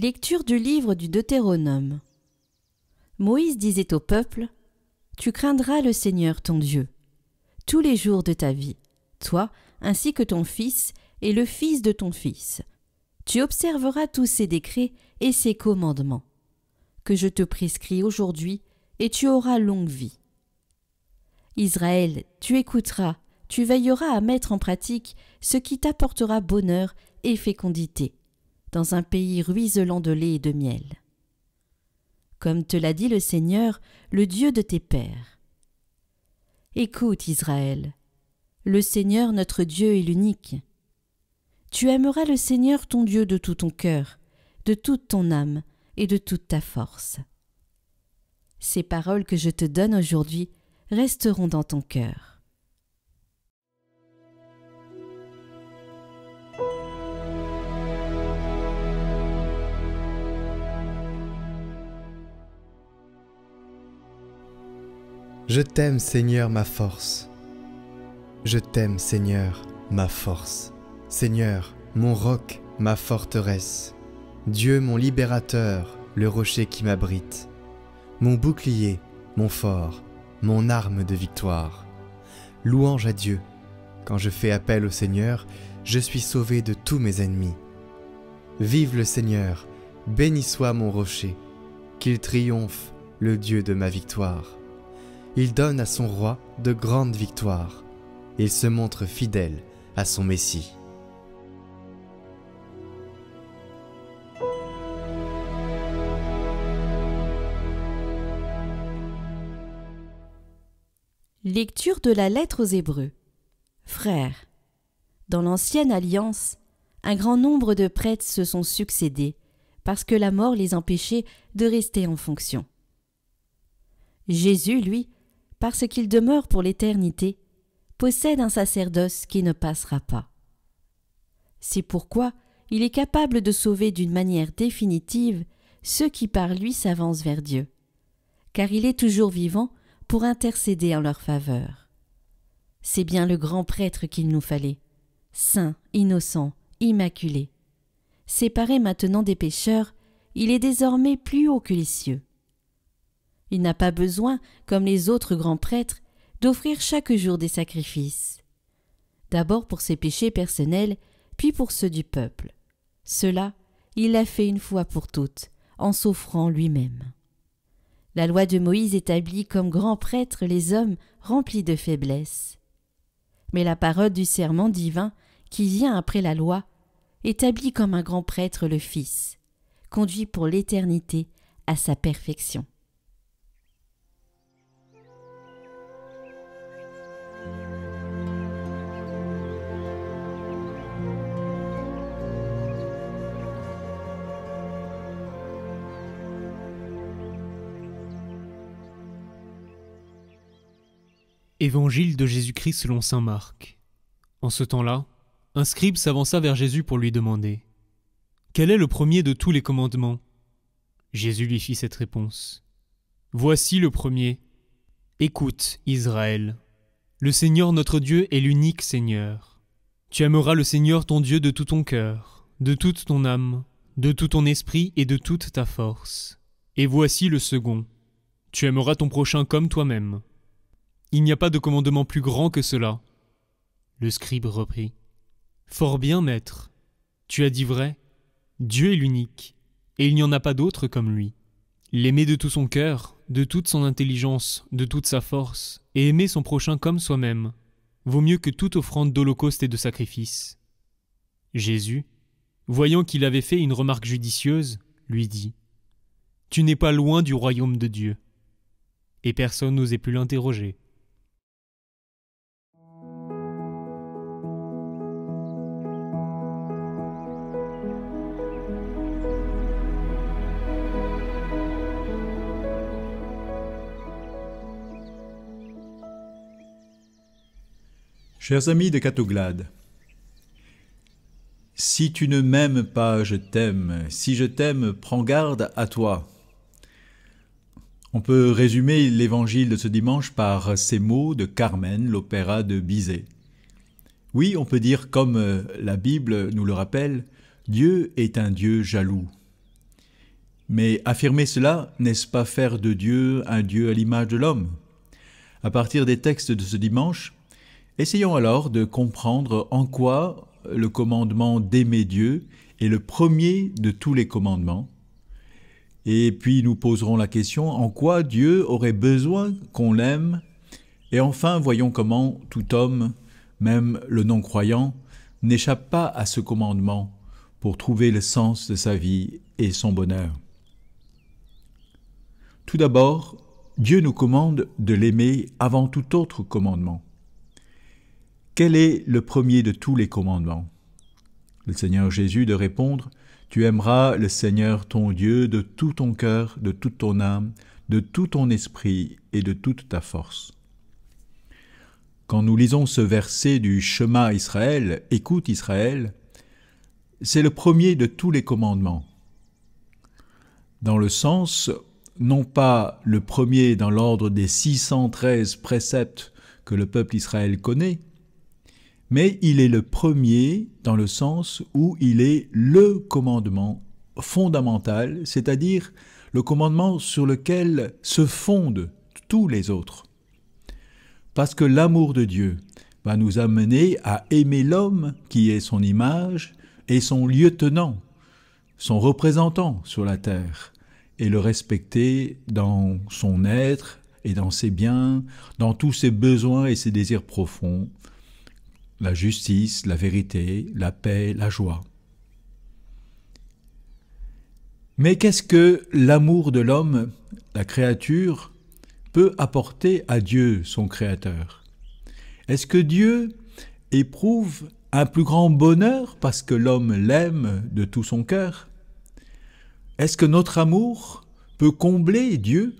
Lecture du livre du Deutéronome. Moïse disait au peuple : « Tu craindras le Seigneur ton Dieu, tous les jours de ta vie, toi ainsi que ton fils et le fils de ton fils. Tu observeras tous ses décrets et ses commandements, que je te prescris aujourd'hui, et tu auras longue vie. Israël, tu écouteras, tu veilleras à mettre en pratique ce qui t'apportera bonheur et fécondité, dans un pays ruisselant de lait et de miel. Comme te l'a dit le Seigneur, le Dieu de tes pères. Écoute, Israël, le Seigneur notre Dieu est l'unique. Tu aimeras le Seigneur ton Dieu de tout ton cœur, de toute ton âme et de toute ta force. Ces paroles que je te donne aujourd'hui resteront dans ton cœur. Je t'aime, Seigneur, ma force. Je t'aime, Seigneur, ma force. Seigneur, mon roc, ma forteresse. Dieu, mon libérateur, le rocher qui m'abrite. Mon bouclier, mon fort, mon arme de victoire. Louange à Dieu. Quand je fais appel au Seigneur, je suis sauvé de tous mes ennemis. Vive le Seigneur, béni soit mon rocher. Qu'il triomphe, le Dieu de ma victoire. Il donne à son roi de grandes victoires. Il se montre fidèle à son Messie. Lecture de la lettre aux Hébreux. Frères, dans l'ancienne alliance, un grand nombre de prêtres se sont succédés parce que la mort les empêchait de rester en fonction. Jésus, lui, parce qu'il demeure pour l'éternité, possède un sacerdoce qui ne passera pas. C'est pourquoi il est capable de sauver d'une manière définitive ceux qui par lui s'avancent vers Dieu, car il est toujours vivant pour intercéder en leur faveur. C'est bien le grand prêtre qu'il nous fallait, saint, innocent, immaculé. Séparé maintenant des pécheurs, il est désormais plus haut que les cieux. Il n'a pas besoin, comme les autres grands prêtres, d'offrir chaque jour des sacrifices. D'abord pour ses péchés personnels, puis pour ceux du peuple. Cela, il l'a fait une fois pour toutes, en s'offrant lui-même. La loi de Moïse établit comme grands prêtres les hommes remplis de faiblesse. Mais la parole du serment divin, qui vient après la loi, établit comme un grand prêtre le Fils, conduit pour l'éternité à sa perfection. Évangile de Jésus-Christ selon saint Marc. En ce temps-là, un scribe s'avança vers Jésus pour lui demander : « Quel est le premier de tous les commandements ?» Jésus lui fit cette réponse : « Voici le premier. Écoute, Israël, le Seigneur notre Dieu est l'unique Seigneur. Tu aimeras le Seigneur ton Dieu de tout ton cœur, de toute ton âme, de tout ton esprit et de toute ta force. Et voici le second. Tu aimeras ton prochain comme toi-même. Il n'y a pas de commandement plus grand que cela. » Le scribe reprit : « Fort bien, maître. Tu as dit vrai. Dieu est l'unique, et il n'y en a pas d'autre comme lui. L'aimer de tout son cœur, de toute son intelligence, de toute sa force, et aimer son prochain comme soi-même, vaut mieux que toute offrande d'holocauste et de sacrifice. » Jésus, voyant qu'il avait fait une remarque judicieuse, lui dit : « Tu n'es pas loin du royaume de Dieu. » Et personne n'osait plus l'interroger. Chers amis de Catoglade, si tu ne m'aimes pas, je t'aime. Si je t'aime, prends garde à toi. On peut résumer l'évangile de ce dimanche par ces mots de Carmen, l'opéra de Bizet. Oui, on peut dire, comme la Bible nous le rappelle, Dieu est un Dieu jaloux. Mais affirmer cela, n'est-ce pas faire de Dieu un Dieu à l'image de l'homme? À partir des textes de ce dimanche, essayons alors de comprendre en quoi le commandement d'aimer Dieu est le premier de tous les commandements. Et puis nous poserons la question en quoi Dieu aurait besoin qu'on l'aime. Et enfin, voyons comment tout homme, même le non-croyant, n'échappe pas à ce commandement pour trouver le sens de sa vie et son bonheur. Tout d'abord, Dieu nous commande de l'aimer avant tout autre commandement. Quel est le premier de tous les commandements? Le Seigneur Jésus de répondre « Tu aimeras le Seigneur ton Dieu de tout ton cœur, de toute ton âme, de tout ton esprit et de toute ta force. » Quand nous lisons ce verset du Shema Israël, « Écoute Israël », c'est le premier de tous les commandements. Dans le sens, non pas le premier dans l'ordre des 613 préceptes que le peuple Israël connaît, mais il est le premier dans le sens où il est le commandement fondamental, c'est-à-dire le commandement sur lequel se fondent tous les autres. Parce que l'amour de Dieu va nous amener à aimer l'homme qui est son image et son lieutenant, son représentant sur la terre, et le respecter dans son être et dans ses biens, dans tous ses besoins et ses désirs profonds, la justice, la vérité, la paix, la joie. Mais qu'est-ce que l'amour de l'homme, la créature, peut apporter à Dieu, son Créateur? Est-ce que Dieu éprouve un plus grand bonheur parce que l'homme l'aime de tout son cœur? Est-ce que notre amour peut combler Dieu,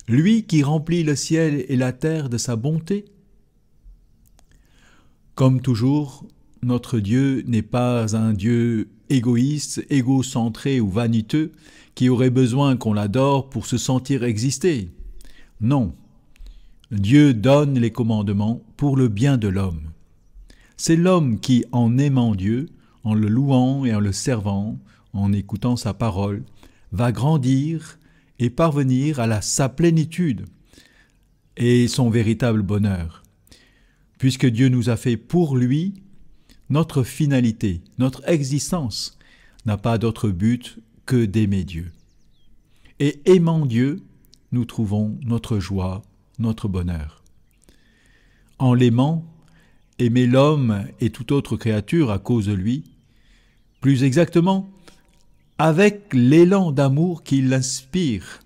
lui qui remplit le ciel et la terre de sa bonté? Comme toujours, notre Dieu n'est pas un Dieu égoïste, égocentré ou vaniteux qui aurait besoin qu'on l'adore pour se sentir exister. Non, Dieu donne les commandements pour le bien de l'homme. C'est l'homme qui, en aimant Dieu, en le louant et en le servant, en écoutant sa parole, va grandir et parvenir à sa plénitude et son véritable bonheur. Puisque Dieu nous a fait pour lui, notre finalité, notre existence n'a pas d'autre but que d'aimer Dieu. Et aimant Dieu, nous trouvons notre joie, notre bonheur. En l'aimant, aimer l'homme et toute autre créature à cause de lui, plus exactement, avec l'élan d'amour qui l'inspire.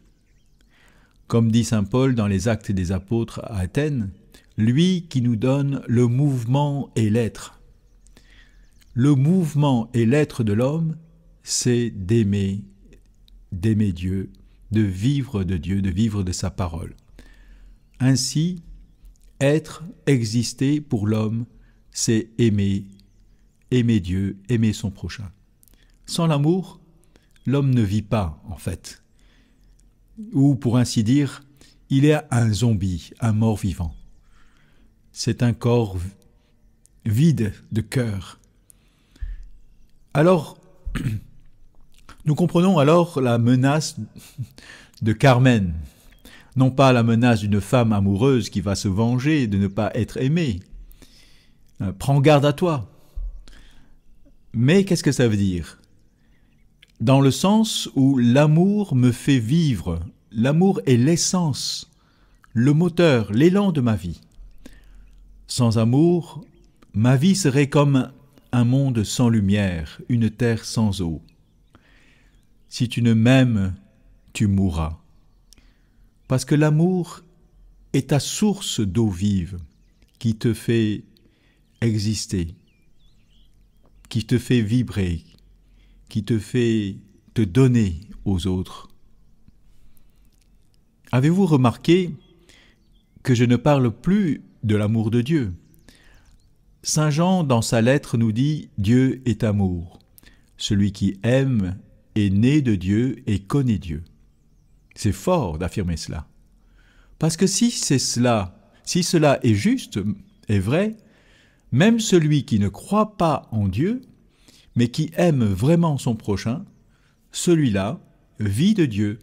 Comme dit saint Paul dans les Actes des Apôtres à Athènes, lui qui nous donne le mouvement et l'être. Le mouvement et l'être de l'homme, c'est d'aimer Dieu, de vivre de Dieu, de vivre de sa parole. Ainsi, être, exister pour l'homme, c'est aimer Dieu, aimer son prochain. Sans l'amour, l'homme ne vit pas, en fait. Ou, pour ainsi dire, il est un zombie, un mort-vivant. C'est un corps vide de cœur. Alors, nous comprenons alors la menace de Carmen. Non pas la menace d'une femme amoureuse qui va se venger de ne pas être aimée. Prends garde à toi. Mais qu'est-ce que ça veut dire? Dans le sens où l'amour me fait vivre. L'amour est l'essence, le moteur, l'élan de ma vie. Sans amour, ma vie serait comme un monde sans lumière, une terre sans eau. Si tu ne m'aimes, tu mourras. Parce que l'amour est ta source d'eau vive qui te fait exister, qui te fait vibrer, qui te fait te donner aux autres. Avez-vous remarqué que je ne parle plus de l'amour de Dieu? Saint Jean, dans sa lettre, nous dit « Dieu est amour. Celui qui aime est né de Dieu et connaît Dieu. » C'est fort d'affirmer cela. Parce que si c'est cela, si cela est juste, est vrai, même celui qui ne croit pas en Dieu, mais qui aime vraiment son prochain, celui-là vit de Dieu,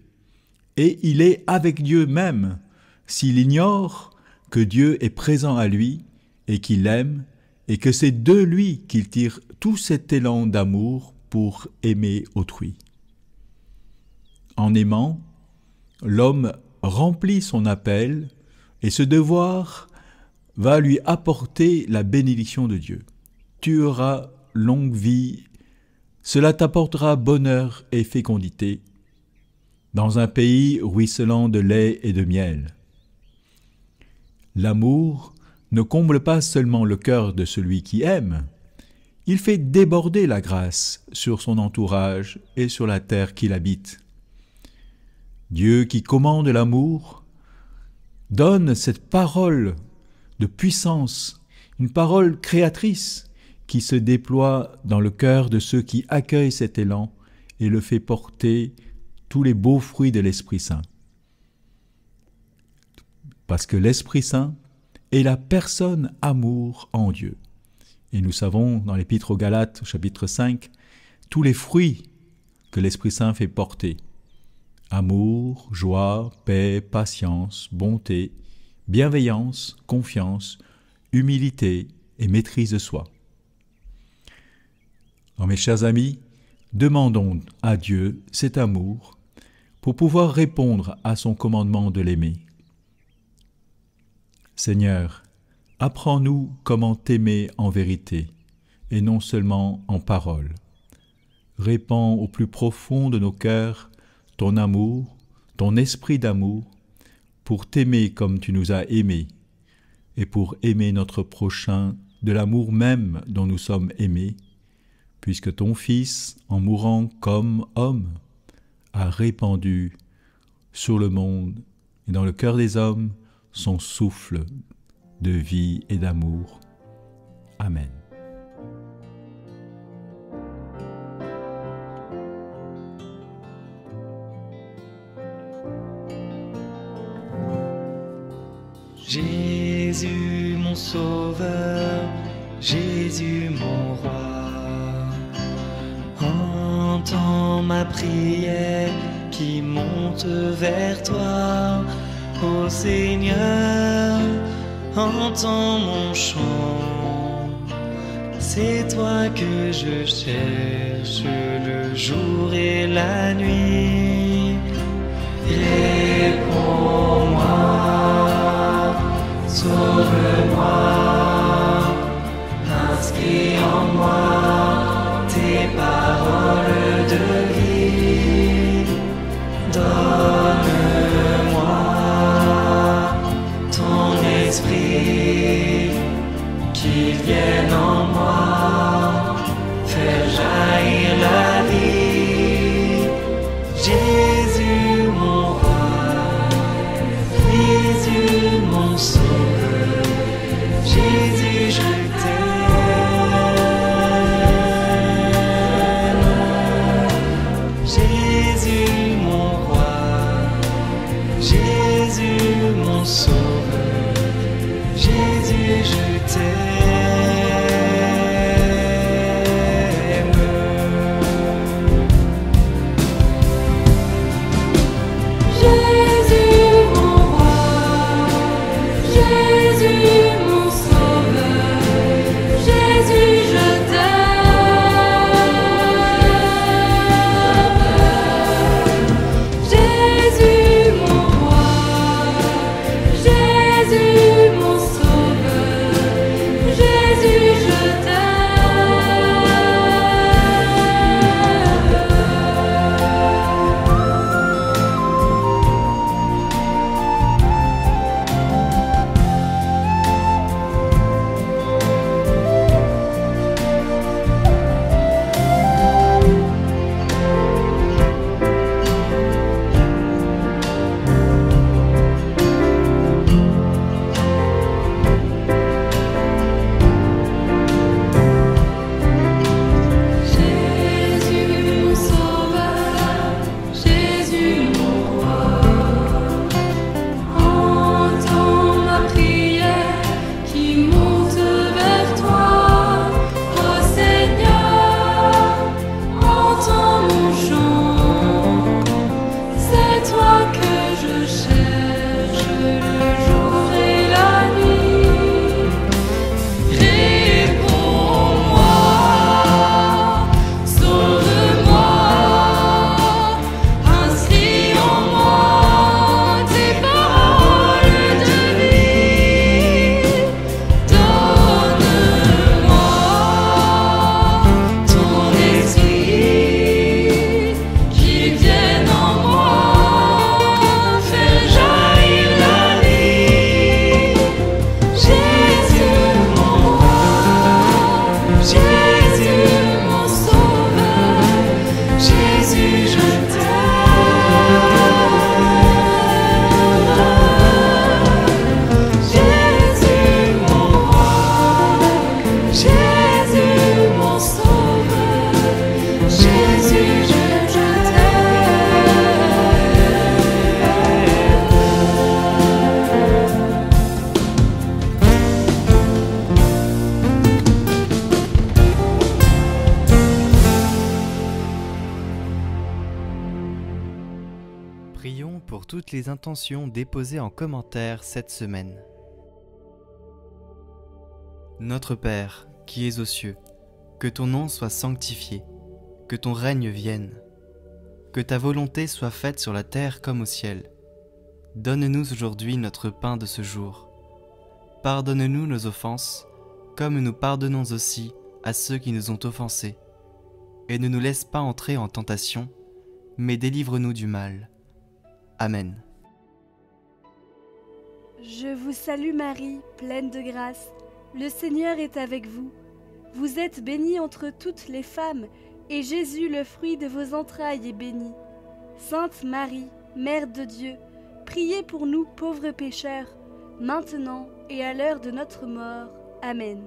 et il est avec Dieu même, s'il ignore que Dieu est présent à lui et qu'il l'aime, et que c'est de lui qu'il tire tout cet élan d'amour pour aimer autrui. En aimant, l'homme remplit son appel, et ce devoir va lui apporter la bénédiction de Dieu. Tu auras longue vie, cela t'apportera bonheur et fécondité, dans un pays ruisselant de lait et de miel. L'amour ne comble pas seulement le cœur de celui qui aime, il fait déborder la grâce sur son entourage et sur la terre qu'il habite. Dieu qui commande l'amour donne cette parole de puissance, une parole créatrice qui se déploie dans le cœur de ceux qui accueillent cet élan et le fait porter tous les beaux fruits de l'Esprit Saint. Parce que l'Esprit Saint est la personne amour en Dieu. Et nous savons dans l'Épître aux Galates, chapitre 5, tous les fruits que l'Esprit Saint fait porter. Amour, joie, paix, patience, bonté, bienveillance, confiance, humilité et maîtrise de soi. Alors, mes chers amis, demandons à Dieu cet amour pour pouvoir répondre à son commandement de l'aimer. Seigneur, apprends-nous comment t'aimer en vérité et non seulement en parole. Répands au plus profond de nos cœurs ton amour, ton esprit d'amour, pour t'aimer comme tu nous as aimés et pour aimer notre prochain de l'amour même dont nous sommes aimés, puisque ton Fils, en mourant comme homme, a répandu sur le monde et dans le cœur des hommes son souffle de vie et d'amour. Amen. Jésus mon sauveur, Jésus mon roi, entends ma prière qui monte vers toi. Ô Seigneur, entends mon chant, c'est toi que je cherche le jour et la nuit. Réponds-moi, sauve-moi, inscris en moi tes paroles de vie. Donne-moi ton esprit, qu'il vienne en moi, faire jaillir la vie. Jésus mon roi, Jésus mon sauveur, Jésus je t'aime. Jésus mon roi, Jésus mon sauveur, Jésus je t'aime. Jésus mon roi, Jésus mon sauveur, Prions pour toutes les intentions déposées en commentaire cette semaine. Notre Père, qui es aux cieux, que ton nom soit sanctifié, que ton règne vienne, que ta volonté soit faite sur la terre comme au ciel. Donne-nous aujourd'hui notre pain de ce jour. Pardonne-nous nos offenses, comme nous pardonnons aussi à ceux qui nous ont offensés. Et ne nous laisse pas entrer en tentation, mais délivre-nous du mal. Amen. Je vous salue Marie, pleine de grâce. Le Seigneur est avec vous. Vous êtes bénie entre toutes les femmes, et Jésus, le fruit de vos entrailles, est béni. Sainte Marie, Mère de Dieu, priez pour nous pauvres pécheurs, maintenant et à l'heure de notre mort. Amen.